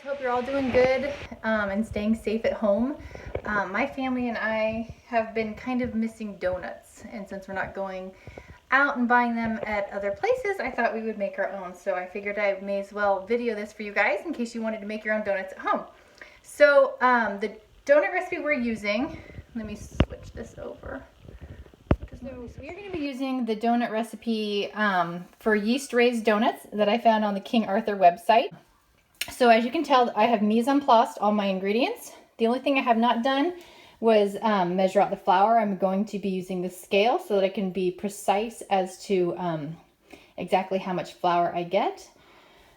Hope you're all doing good and staying safe at home. My family and I have been kind of missing donuts, and since we're not going out and buying them at other places, I thought we would make our own. So I figured I may as well video this for you guys in case you wanted to make your own donuts at home. So the donut recipe we're using, let me switch this over. So we're going to be using the donut recipe for yeast raised donuts that I found on the King Arthur website. So as you can tell, I have mise en place all my ingredients. The only thing I have not done was measure out the flour. I'm going to be using the scale so that I can be precise as to exactly how much flour I get.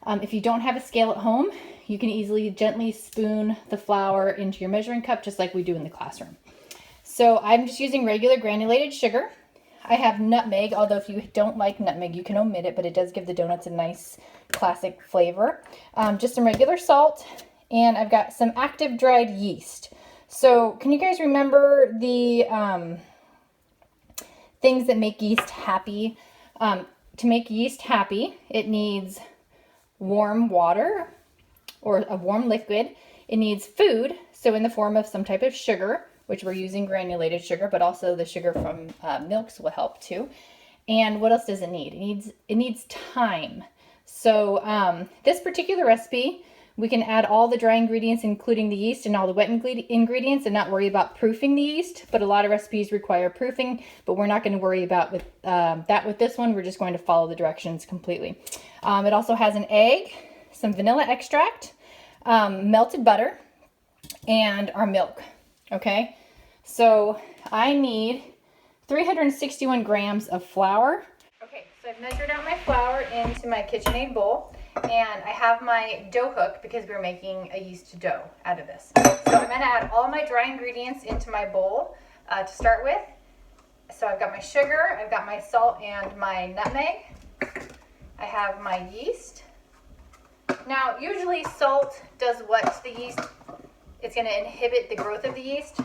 If you don't have a scale at home, you can easily gently spoon the flour into your measuring cup just like we do in the classroom. So I'm just using regular granulated sugar. I have nutmeg, although if you don't like nutmeg, you can omit it, but it does give the donuts a nice classic flavor. Just some regular salt, and I've got some active dried yeast. So can you guys remember the things that make yeast happy? To make yeast happy, it needs warm water or a warm liquid. It needs food, so in the form of some type of sugar, which we're using granulated sugar, but also the sugar from milks will help too. And what else does it need? It needs time. So this particular recipe, we can add all the dry ingredients, including the yeast and all the wet ingredients, and not worry about proofing the yeast. But a lot of recipes require proofing, but we're not going to worry about that with this one. We're just going to follow the directions completely. It also has an egg, some vanilla extract, melted butter, and our milk. Okay, so I need 361 grams of flour. Okay, so I've measured out my flour into my KitchenAid bowl, and I have my dough hook because we're making a yeast dough out of this. So I'm going to add all my dry ingredients into my bowl to start with. So I've got my sugar, I've got my salt and my nutmeg. I have my yeast. Now, usually salt does what to the yeast? It's going to inhibit the growth of the yeast.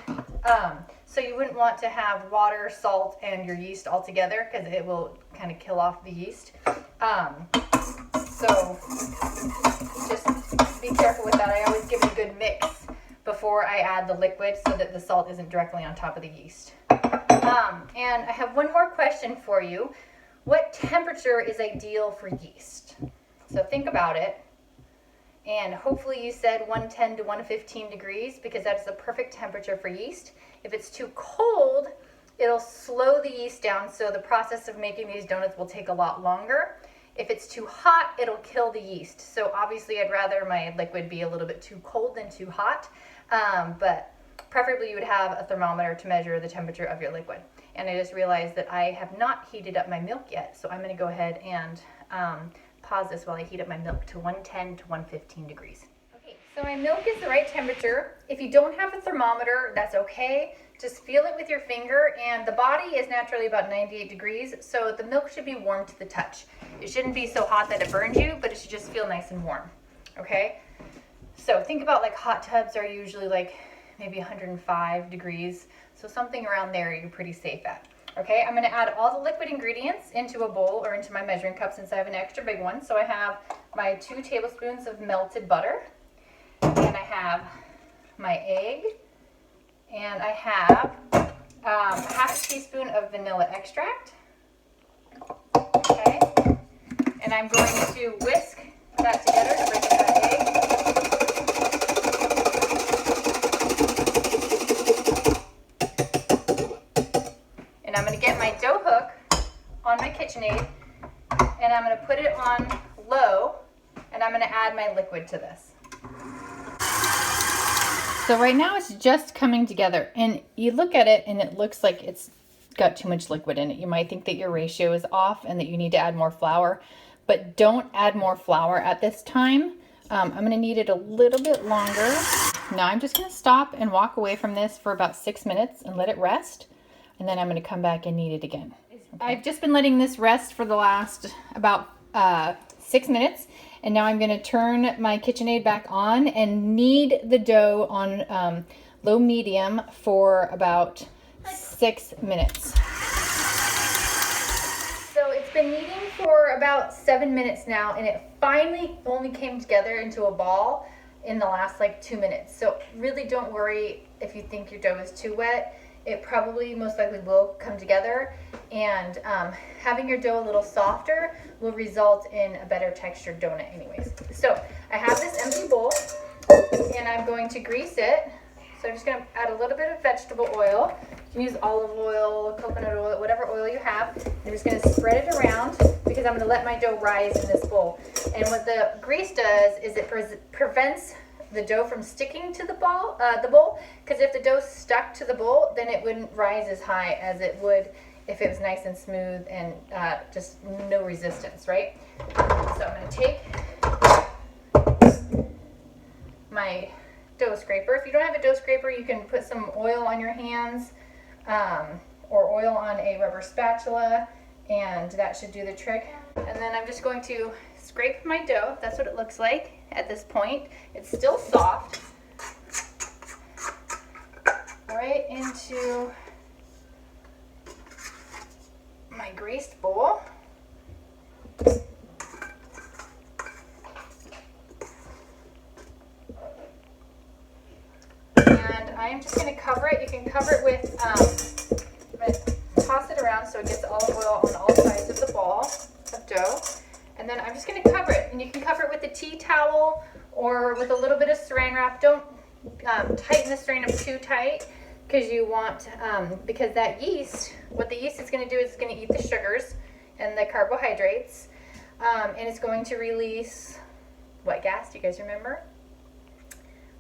So you wouldn't want to have water, salt, and your yeast all together because it will kind of kill off the yeast. So just be careful with that. I always give it a good mix before I add the liquid so that the salt isn't directly on top of the yeast. And I have one more question for you. What temperature is ideal for yeast? So think about it. And hopefully you said 110 to 115 degrees because that's the perfect temperature for yeast. If it's too cold, it'll slow the yeast down, so the process of making these donuts will take a lot longer. If it's too hot, it'll kill the yeast. So obviously I'd rather my liquid be a little bit too cold than too hot, but preferably you would have a thermometer to measure the temperature of your liquid. And I just realized that I have not heated up my milk yet, so I'm going to go ahead and pause this while I heat up my milk to 110 to 115 degrees. Okay, so my milk is the right temperature. If you don't have a thermometer, that's okay. Just feel it with your finger, and the body is naturally about 98 degrees, so the milk should be warm to the touch. It shouldn't be so hot that it burns you, but it should just feel nice and warm, okay? So think about like hot tubs are usually like maybe 105 degrees, so something around there you're pretty safe at. Okay, I'm going to add all the liquid ingredients into a bowl or into my measuring cup since I have an extra big one. So I have my 2 tablespoons of melted butter, and I have my egg, and I have a half a teaspoon of vanilla extract. Okay, and I'm going to whisk that together to break up that egg. And I'm going to get my dough hook on my KitchenAid, and I'm going to put it on low, and I'm going to add my liquid to this. So right now it's just coming together, and you look at it and it looks like it's got too much liquid in it. You might think that your ratio is off and that you need to add more flour, but don't add more flour at this time. I'm going to knead it a little bit longer. Now I'm just going to stop and walk away from this for about 6 minutes and let it rest. And then I'm going to come back and knead it again. Okay. I've just been letting this rest for the last about 6 minutes. And now I'm going to turn my KitchenAid back on and knead the dough on low medium for about 6 minutes. So it's been kneading for about 7 minutes now, and it finally only came together into a ball in the last like 2 minutes. So really don't worry if you think your dough is too wet. It probably most likely will come together, and having your dough a little softer will result in a better textured donut anyways. So I have this empty bowl and I'm going to grease it. So I'm just going to add a little bit of vegetable oil. You can use olive oil, coconut oil, whatever oil you have. I'm just going to spread it around because I'm going to let my dough rise in this bowl. And what the grease does is it prevents the dough from sticking to the bowl, because if the dough stuck to the bowl, then it wouldn't rise as high as it would if it was nice and smooth and just no resistance, right? So I'm going to take my dough scraper. If you don't have a dough scraper, you can put some oil on your hands or oil on a rubber spatula, and that should do the trick. And then I'm just going to scrape my dough. That's what it looks like at this point. It's still soft. Right into my greased bowl. And I'm just going to cover it. You can cover it with, I'm going to toss it around so it gets olive oil on all sides of the ball of dough. And then I'm just going to cover it. And you can cover it with a tea towel or with a little bit of saran wrap. Don't tighten the saran wrap too tight, because you want, because that yeast, what the yeast is going to do is it's going to eat the sugars and the carbohydrates, and it's going to release, what gas, do you guys remember?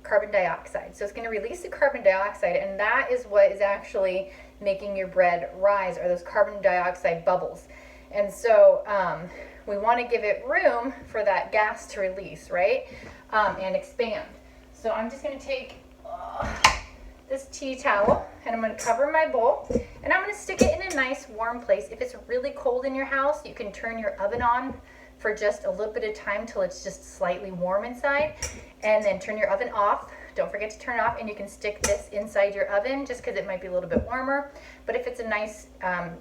Carbon dioxide. So it's going to release the carbon dioxide, and that is what is actually making your bread rise, are those carbon dioxide bubbles. And so we want to give it room for that gas to release, right? And expand. So I'm just going to take this tea towel and I'm going to cover my bowl, and I'm going to stick it in a nice warm place. If it's really cold in your house, you can turn your oven on for just a little bit of time till it's just slightly warm inside, and then turn your oven off. Don't forget to turn it off, and you can stick this inside your oven just because it might be a little bit warmer. But if it's a nice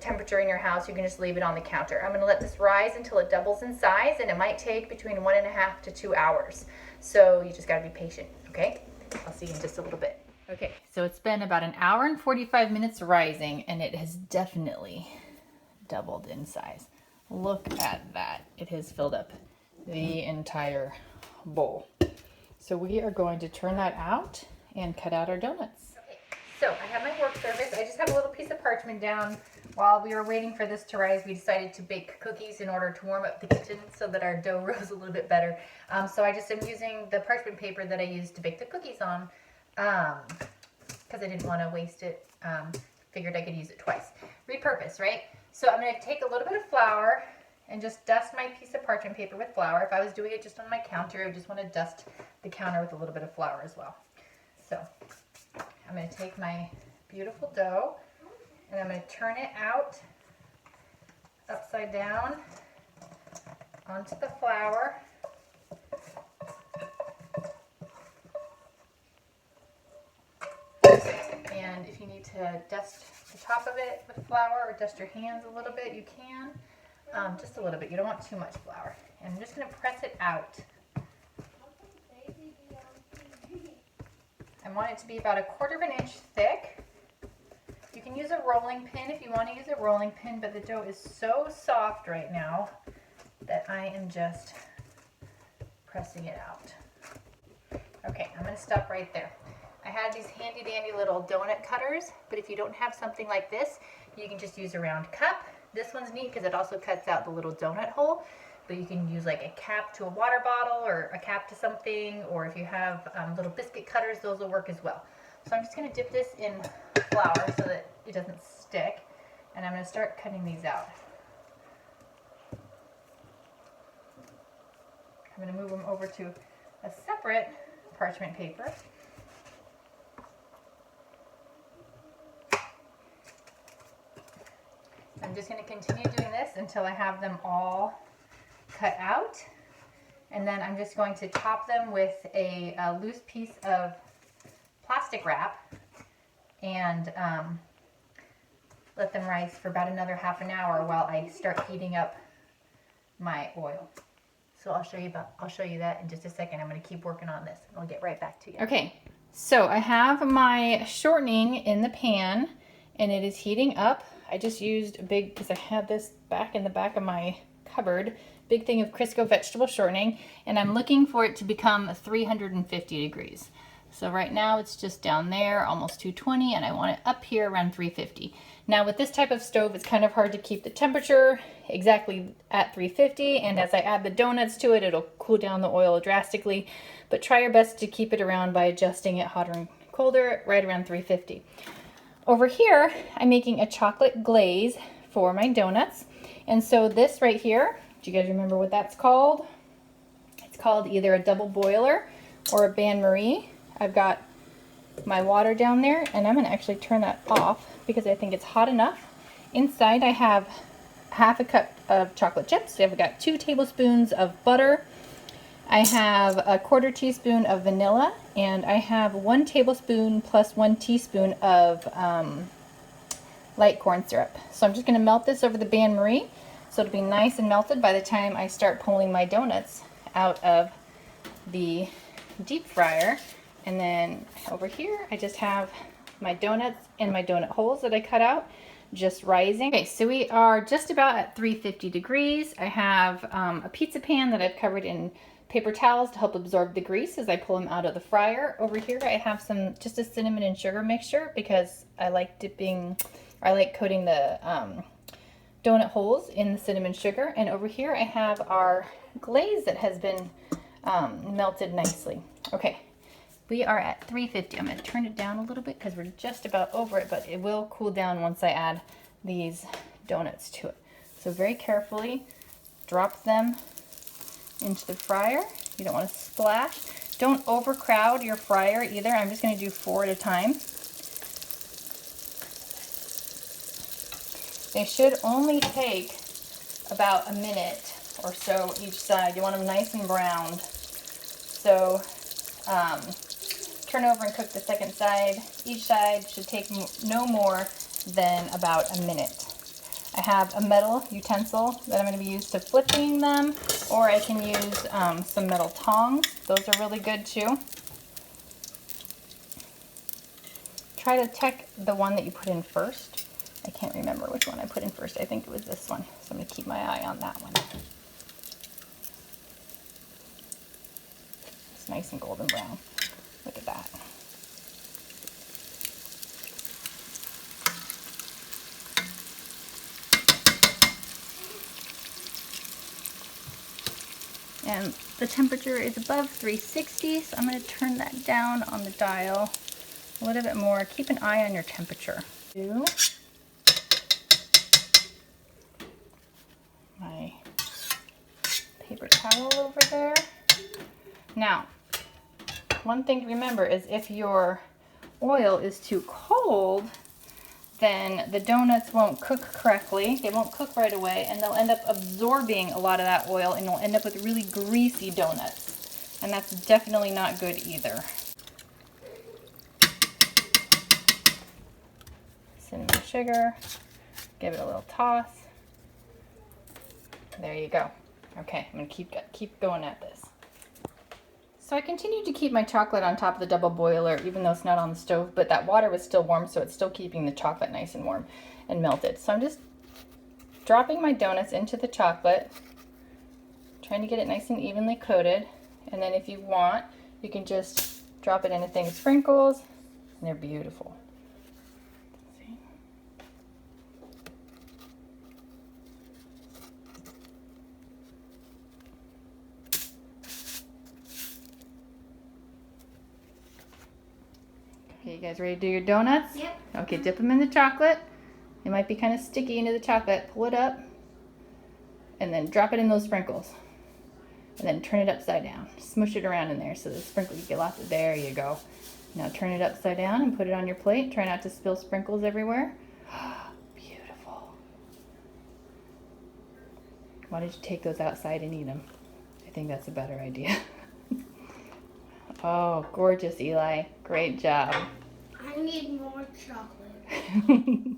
temperature in your house, you can just leave it on the counter. I'm going to let this rise until it doubles in size, and it might take between 1.5 to 2 hours. So you just got to be patient, okay? I'll see you in just a little bit. Okay, so it's been about 1 hour and 45 minutes rising, and it has definitely doubled in size. Look at that. It has filled up the entire bowl. So we are going to turn that out and cut out our donuts. Okay, so I have my work surface. I just have a little piece of parchment down. While we were waiting for this to rise, we decided to bake cookies in order to warm up the kitchen so that our dough rose a little bit better. So I just am using the parchment paper that I used to bake the cookies on, because I didn't want to waste it. Figured I could use it twice. Repurpose, right? So I'm going to take a little bit of flour and just dust my piece of parchment paper with flour. If I was doing it just on my counter, I would just want to dust the counter with a little bit of flour as well. So I'm going to take my beautiful dough and I'm going to turn it out upside down onto the flour. And if you need to dust the top of it with flour or dust your hands a little bit, you can. Just a little bit. You don't want too much flour. And I'm just going to press it out. I want it to be about 1/4 inch thick. You can use a rolling pin if you want to use a rolling pin, but the dough is so soft right now that I am just pressing it out. Okay, I'm going to stop right there. I have these handy dandy little donut cutters, but if you don't have something like this, you can just use a round cup. This one's neat because it also cuts out the little donut hole, but you can use like a cap to a water bottle or a cap to something, or if you have little biscuit cutters, those will work as well. So I'm just going to dip this in flour so that it doesn't stick, and I'm going to start cutting these out. I'm going to move them over to a separate parchment paper. I'm just going to continue doing this until I have them all cut out, and then I'm just going to top them with a loose piece of plastic wrap and let them rise for about another 1/2 hour while I start heating up my oil. So I'll show you that in just a second. I'm going to keep working on this and I'll get right back to you. Okay, so I have my shortening in the pan and it is heating up. I just used a big, because I had this back in the back of my cupboard, big thing of Crisco vegetable shortening, and I'm looking for it to become 350 degrees. So right now it's just down there, almost 220, and I want it up here around 350. Now with this type of stove, it's kind of hard to keep the temperature exactly at 350, and as I add the donuts to it, it'll cool down the oil drastically, but try your best to keep it around by adjusting it hotter and colder, right around 350. Over here, I'm making a chocolate glaze for my donuts, and so this right here, do you guys remember what that's called? It's called either a double boiler or a bain-marie. I've got my water down there, and I'm going to actually turn that off because I think it's hot enough. Inside I have half a cup of chocolate chips. I've got 2 tablespoons of butter. I have a 1/4 teaspoon of vanilla, and I have 1 tablespoon plus 1 teaspoon of light corn syrup. So I'm just going to melt this over the bain-marie so it'll be nice and melted by the time I start pulling my donuts out of the deep fryer. And then over here, I just have my donuts and my donut holes that I cut out, just rising. Okay, so we are just about at 350 degrees. I have a pizza pan that I've covered in paper towels to help absorb the grease as I pull them out of the fryer. Over here, I have just a cinnamon and sugar mixture because I like coating the donut holes in the cinnamon sugar. And over here, I have our glaze that has been melted nicely. Okay. We are at 350. I'm going to turn it down a little bit because we're just about over it, but it will cool down once I add these donuts to it. So very carefully drop them into the fryer. You don't want to splash. Don't overcrowd your fryer either. I'm just going to do 4 at a time. They should only take about a minute or so each side. You want them nice and browned. So turn over and cook the second side. Each side should take no more than about a minute. I have a metal utensil that I'm going to be used to flipping them, or I can use some metal tongs. Those are really good too. Try to check the one that you put in first. I can't remember which one I put in first. I think it was this one, so I'm going to keep my eye on that one. It's nice and golden brown. Look at that. And the temperature is above 360, so I'm going to turn that down on the dial a little bit more. Keep an eye on your temperature. My paper towel over there. Now, one thing to remember is if your oil is too cold, then the donuts won't cook correctly. They won't cook right away, and they'll end up absorbing a lot of that oil, and you'll end up with really greasy donuts. And that's definitely not good either. Cinnamon sugar, give it a little toss. There you go. Okay, I'm gonna keep going at this. So I continued to keep my chocolate on top of the double boiler, even though it's not on the stove, but that water was still warm, so it's still keeping the chocolate nice and warm and melted. So I'm just dropping my donuts into the chocolate, trying to get it nice and evenly coated. And then if you want, you can just drop it in a thing of sprinkles, and they're beautiful. See? Okay, you guys ready to do your donuts? Yep. Okay, dip them in the chocolate. It might be kind of sticky into the chocolate. Pull it up and then drop it in those sprinkles. And then turn it upside down. Smush it around in there so the sprinkles, you get lots of, there you go. Now turn it upside down and put it on your plate. Try not to spill sprinkles everywhere. Beautiful. Why don't you take those outside and eat them? I think that's a better idea. Oh, gorgeous, Eli. Great job. I need more chocolate.